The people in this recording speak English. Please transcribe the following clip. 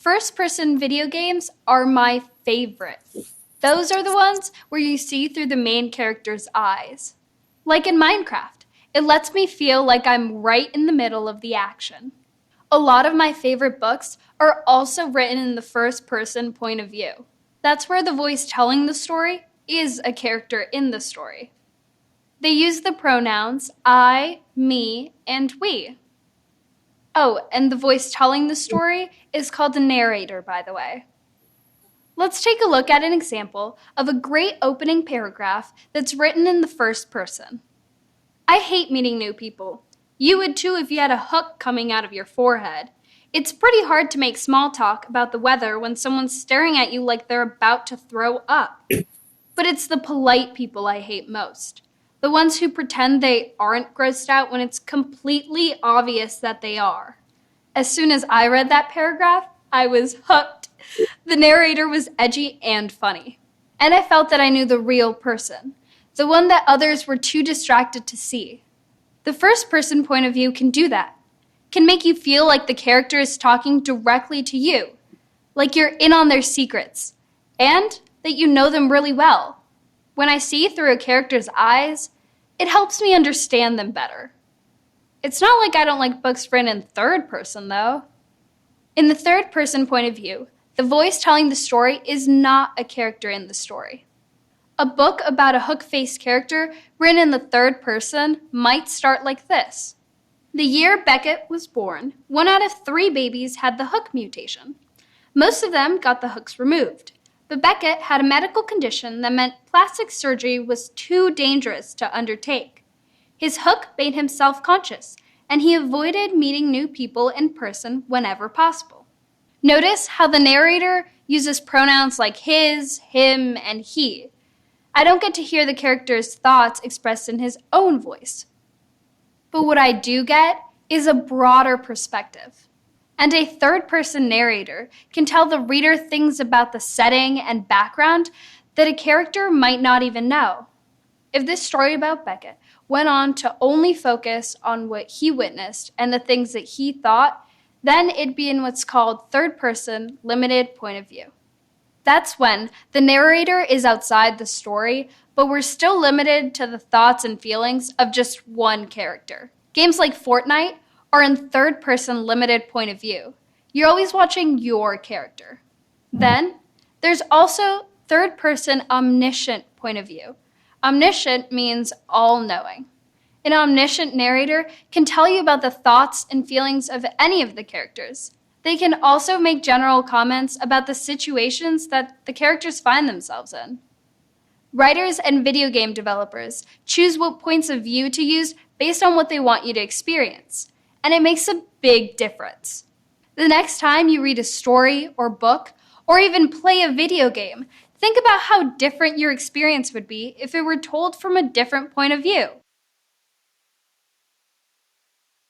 First-person video games are my favorite. Those are the ones where you see through the main character's eyes. Like in Minecraft, it lets me feel like I'm right in the middle of the action. A lot of my favorite books are also written in the first-person point of view. That's where the voice telling the story is a character in the story. They use the pronouns I, me, and we. Oh, and the voice telling the story is called the narrator, by the way. Let's take a look at an example of a great opening paragraph that's written in the first person. I hate meeting new people. You would too if you had a hook coming out of your forehead. It's pretty hard to make small talk about the weather when someone's staring at you like they're about to throw up. But it's the polite people I hate most. The ones who pretend they aren't grossed out when it's completely obvious that they are. As soon as I read that paragraph, I was hooked. The narrator was edgy and funny. And I felt that I knew the real person, the one that others were too distracted to see. The first-person point of view can do that, can make you feel like the character is talking directly to you, like you're in on their secrets, and that you know them really well. When I see through a character's eyes, it helps me understand them better. It's not like I don't like books written in third person, though. In the third person point of view, the voice telling the story is not a character in the story. A book about a hook-faced character written in the third person might start like this. The year Beckett was born, 1 out of 3 babies had the hook mutation. Most of them got the hooks removed. But Beckett had a medical condition that meant plastic surgery was too dangerous to undertake. His hook made him self-conscious, and he avoided meeting new people in person whenever possible. Notice how the narrator uses pronouns like his, him, and he. I don't get to hear the character's thoughts expressed in his own voice. But what I do get is a broader perspective. And a third-person narrator can tell the reader things about the setting and background that a character might not even know. If this story about Beckett went on to only focus on what he witnessed and the things that he thought, then it'd be in what's called third-person limited point of view. That's when the narrator is outside the story, but we're still limited to the thoughts and feelings of just one character. Games like Fortnite are in third-person limited point of view. You're always watching your character. Then, there's also third-person omniscient point of view. Omniscient means all-knowing. An omniscient narrator can tell you about the thoughts and feelings of any of the characters. They can also make general comments about the situations that the characters find themselves in. Writers and video game developers choose what points of view to use based on what they want you to experience. And it makes a big difference. The next time you read a story or book, or even play a video game, think about how different your experience would be if it were told from a different point of view.